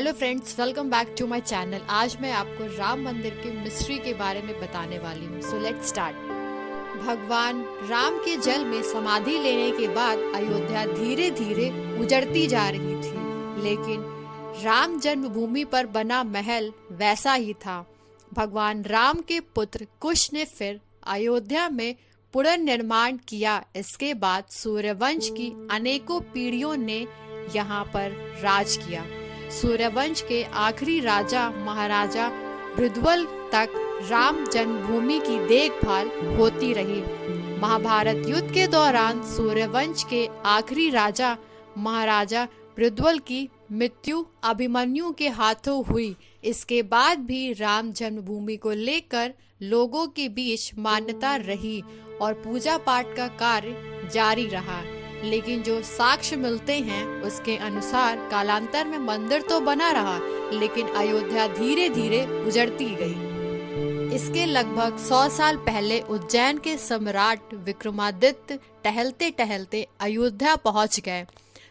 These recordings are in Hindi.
Hello friends, welcome back to my channel. आज मैं आपको राम मंदिर के मिस्ट्री के बारे में बताने वाली हूँ। So let's start. भगवान राम के जल में समाधि लेने के बाद अयोध्या धीरे धीरे उजड़ती जा रही थी, लेकिन राम जन्मभूमि पर बना महल वैसा ही था। भगवान राम के पुत्र कुश ने फिर अयोध्या में पुनर्निर्माण किया। इसके बाद सूर्यवंश की अनेकों पीढ़ियों ने यहाँ पर राज किया। सूर्यवंश के आखिरी राजा महाराजा मृदवल तक राम जन्मभूमि की देखभाल होती रही। महाभारत युद्ध के दौरान सूर्यवंश के आखिरी राजा महाराजा मृदवल की मृत्यु अभिमन्यु के हाथों हुई। इसके बाद भी राम जन्मभूमि को लेकर लोगों के बीच मान्यता रही और पूजा पाठ का कार्य जारी रहा, लेकिन जो साक्ष्य मिलते हैं उसके अनुसार कालांतर में मंदिर तो बना रहा, लेकिन अयोध्या धीरे धीरे उजड़ती गई। इसके लगभग 100 साल पहले उज्जैन के सम्राट विक्रमादित्य टहलते टहलते अयोध्या पहुंच गए।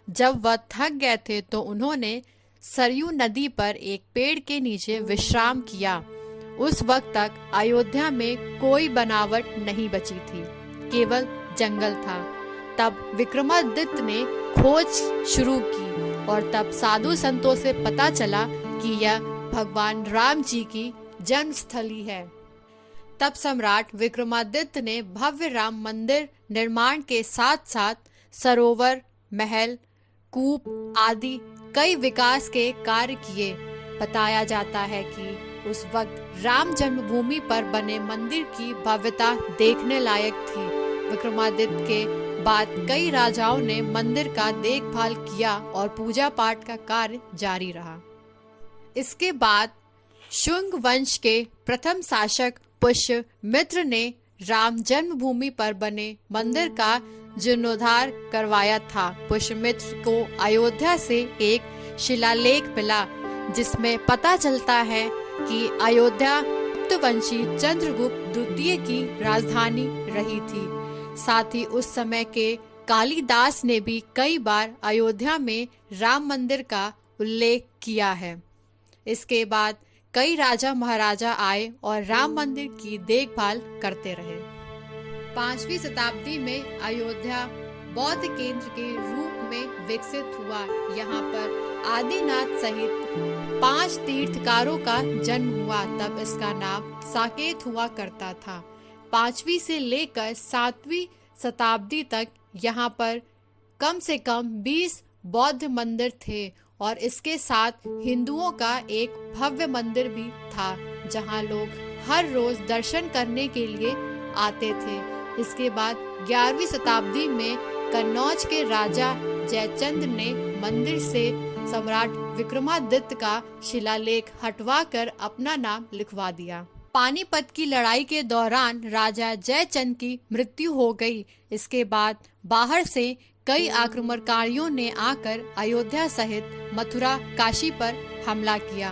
जब वह थक गए थे तो उन्होंने सरयू नदी पर एक पेड़ के नीचे विश्राम किया। उस वक्त तक अयोध्या में कोई बनावट नहीं बची थी, केवल जंगल था। तब विक्रमादित्य ने खोज शुरू की और तब साधु संतों से पता चला कि यह भगवान राम जी की जन्मस्थली है। तब सम्राट विक्रमादित्य ने भव्य राम मंदिर निर्माण के साथ साथ सरोवर, महल, कूप आदि कई विकास के कार्य किए। बताया जाता है कि उस वक्त राम जन्मभूमि पर बने मंदिर की भव्यता देखने लायक थी। विक्रमादित्य के बाद कई राजाओं ने मंदिर का देखभाल किया और पूजा पाठ का कार्य जारी रहा। इसके बाद शुंग वंश के प्रथम शासक पुष्यमित्र ने राम जन्मभूमि पर बने मंदिर का जीर्णोद्धार करवाया था। पुष्यमित्र को अयोध्या से एक शिलालेख मिला जिसमें पता चलता है कि अयोध्या गुप्तवंशी चंद्रगुप्त द्वितीय की राजधानी रही थी। साथ ही उस समय के कालिदास ने भी कई बार अयोध्या में राम मंदिर का उल्लेख किया है। इसके बाद कई राजा महाराजा आए और राम मंदिर की देखभाल करते रहे। 5वीं शताब्दी में अयोध्या बौद्ध केंद्र के रूप में विकसित हुआ। यहाँ पर आदिनाथ सहित 5 तीर्थकारों का जन्म हुआ। तब इसका नाम साकेत हुआ करता था। 5वीं से लेकर 7वीं शताब्दी तक यहाँ पर कम से कम 20 बौद्ध मंदिर थे और इसके साथ हिंदुओं का एक भव्य मंदिर भी था जहाँ लोग हर रोज दर्शन करने के लिए आते थे। इसके बाद 11वीं शताब्दी में कन्नौज के राजा जयचंद्र ने मंदिर से सम्राट विक्रमादित्य का शिलालेख हटवाकर अपना नाम लिखवा दिया। पानीपत की लड़ाई के दौरान राजा जयचंद की मृत्यु हो गई। इसके बाद बाहर से कई आक्रमणकारियों ने आकर अयोध्या सहित मथुरा, काशी पर हमला किया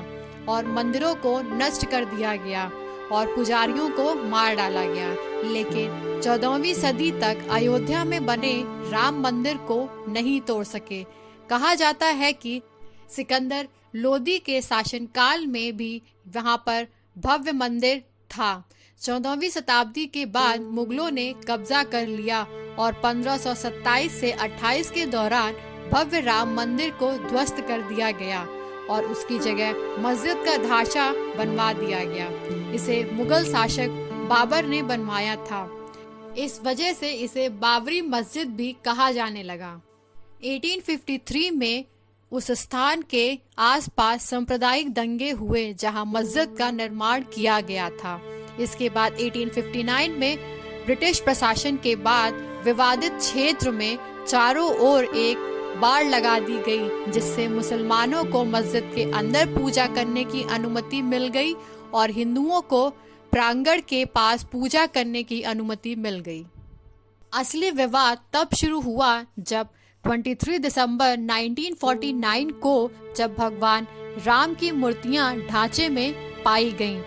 और मंदिरों को नष्ट कर दिया गया और पुजारियों को मार डाला गया। लेकिन 14वीं सदी तक अयोध्या में बने राम मंदिर को नहीं तोड़ सके। कहा जाता है कि सिकंदर लोदी के शासनकाल में भी वहां पर भव्य मंदिर था। 14वीं शताब्दी के बाद मुगलों ने कब्जा कर लिया और 1527 से 28 के दौरान भव्य राम मंदिर को ध्वस्त कर दिया गया और उसकी जगह मस्जिद का ढांचा बनवा दिया गया। इसे मुगल शासक बाबर ने बनवाया था। इस वजह से इसे बाबरी मस्जिद भी कहा जाने लगा। 1853 में उस स्थान के आसपास सांप्रदायिक दंगे हुए जहां मस्जिद का निर्माण किया गया था। इसके बाद 1859 में ब्रिटिश प्रशासन के बाद विवादित क्षेत्र में चारों ओर एक बाड़ लगा दी गई, जिससे मुसलमानों को मस्जिद के अंदर पूजा करने की अनुमति मिल गई और हिंदुओं को प्रांगण के पास पूजा करने की अनुमति मिल गई। असली विवाद तब शुरू हुआ जब 23 दिसंबर 1949 को जब भगवान राम की मूर्तियां ढांचे में पाई गईं।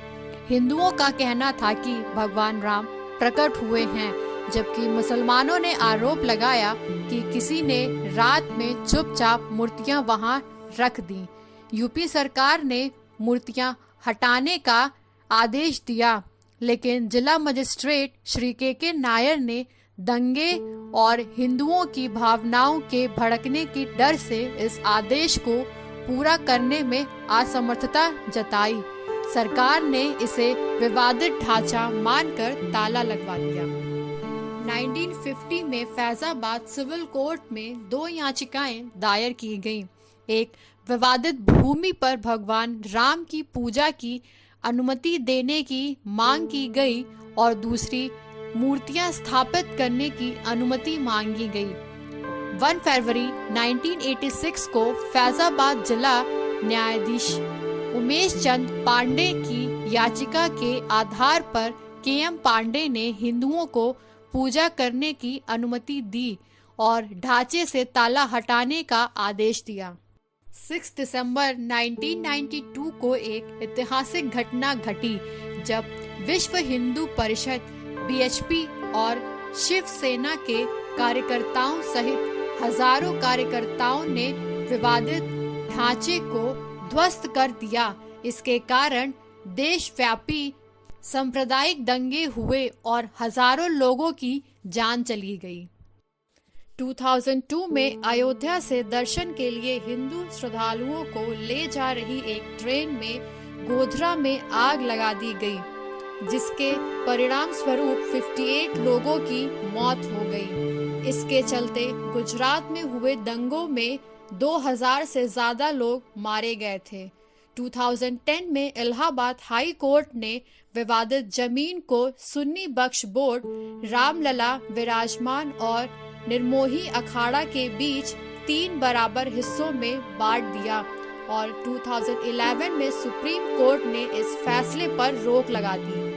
हिंदुओं का कहना था कि भगवान राम प्रकट हुए हैं, जबकि मुसलमानों ने आरोप लगाया कि किसी ने रात में चुपचाप मूर्तियां वहां रख दी। यूपी सरकार ने मूर्तियां हटाने का आदेश दिया, लेकिन जिला मजिस्ट्रेट श्री के नायर ने दंगे और हिंदुओं की भावनाओं के भड़कने की डर से इस आदेश को पूरा करने में असमर्थता जताई। सरकार ने इसे विवादित ढांचा मानकर ताला लगवा दिया। 1950 में फैजाबाद सिविल कोर्ट में 2 याचिकाएं दायर की गईं। एक विवादित भूमि पर भगवान राम की पूजा की अनुमति देने की मांग की गई और दूसरी मूर्तियां स्थापित करने की अनुमति मांगी गई। 1 फरवरी 1986 को फैजाबाद जिला न्यायाधीश उमेश चंद पांडे की याचिका के आधार पर के.एम. पांडे ने हिंदुओं को पूजा करने की अनुमति दी और ढांचे से ताला हटाने का आदेश दिया। 6 दिसंबर 1992 को एक ऐतिहासिक घटना घटी जब विश्व हिंदू परिषद बीएचपी और शिवसेना के कार्यकर्ताओं सहित हजारों कार्यकर्ताओं ने विवादित ढांचे को ध्वस्त कर दिया। इसके कारण देशव्यापी सांप्रदायिक दंगे हुए और हजारों लोगों की जान चली गई। 2002 में अयोध्या से दर्शन के लिए हिंदू श्रद्धालुओं को ले जा रही एक ट्रेन में गोधरा में आग लगा दी गई, जिसके परिणाम स्वरूप 58 लोगों की मौत हो गई। इसके चलते गुजरात में हुए दंगों में 2000 से ज्यादा लोग मारे गए थे। 2010 में इलाहाबाद हाई कोर्ट ने विवादित जमीन को सुन्नी वक्फ बोर्ड, रामलला विराजमान और निर्मोही अखाड़ा के बीच 3 बराबर हिस्सों में बांट दिया और 2011 में सुप्रीम कोर्ट ने इस फैसले पर रोक लगा दी।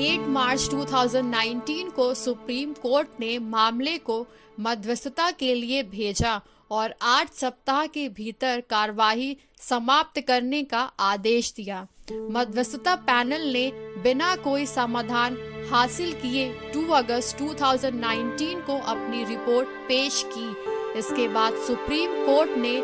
8 मार्च 2019 को सुप्रीम कोर्ट ने मामले को मध्यस्थता के लिए भेजा और 8 सप्ताह के भीतर कार्यवाही समाप्त करने का आदेश दिया। मध्यस्थता पैनल ने बिना कोई समाधान हासिल किए 2 अगस्त 2019 को अपनी रिपोर्ट पेश की। इसके बाद सुप्रीम कोर्ट ने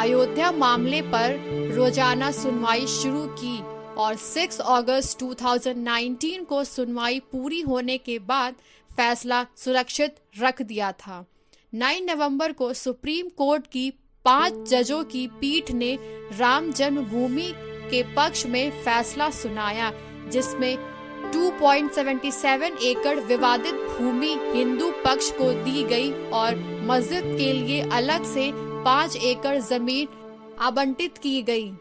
अयोध्या मामले पर रोजाना सुनवाई शुरू की और 6 अगस्त 2019 को सुनवाई पूरी होने के बाद फैसला सुरक्षित रख दिया था। 9 नवंबर को सुप्रीम कोर्ट की 5 जजों की पीठ ने राम जन्मभूमि के पक्ष में फैसला सुनाया, जिसमें 2.77 एकड़ विवादित भूमि हिंदू पक्ष को दी गई और मस्जिद के लिए अलग से 5 एकड़ जमीन आवंटित की गई।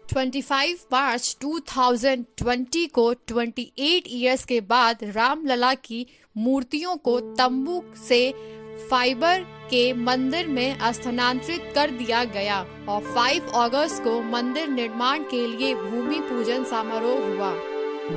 25 मार्च 2020 को 28 इयर्स के बाद रामलला की मूर्तियों को तंबू से फाइबर के मंदिर में स्थानांतरित कर दिया गया और 5 अगस्त को मंदिर निर्माण के लिए भूमि पूजन समारोह हुआ।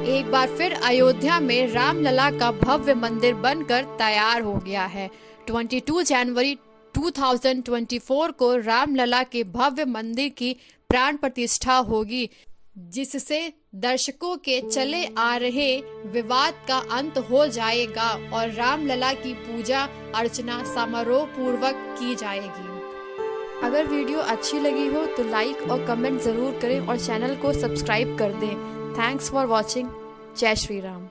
एक बार फिर अयोध्या में रामलला का भव्य मंदिर बनकर तैयार हो गया है। 22 जनवरी 2024 को रामलला के भव्य मंदिर की प्राण प्रतिष्ठा होगी, जिससे दर्शकों के चले आ रहे विवाद का अंत हो जाएगा और रामलला की पूजा अर्चना समारोह पूर्वक की जाएगी। अगर वीडियो अच्छी लगी हो तो लाइक और कमेंट जरूर करें और चैनल को सब्सक्राइब कर दें। Thanks for watching. जय श्री राम।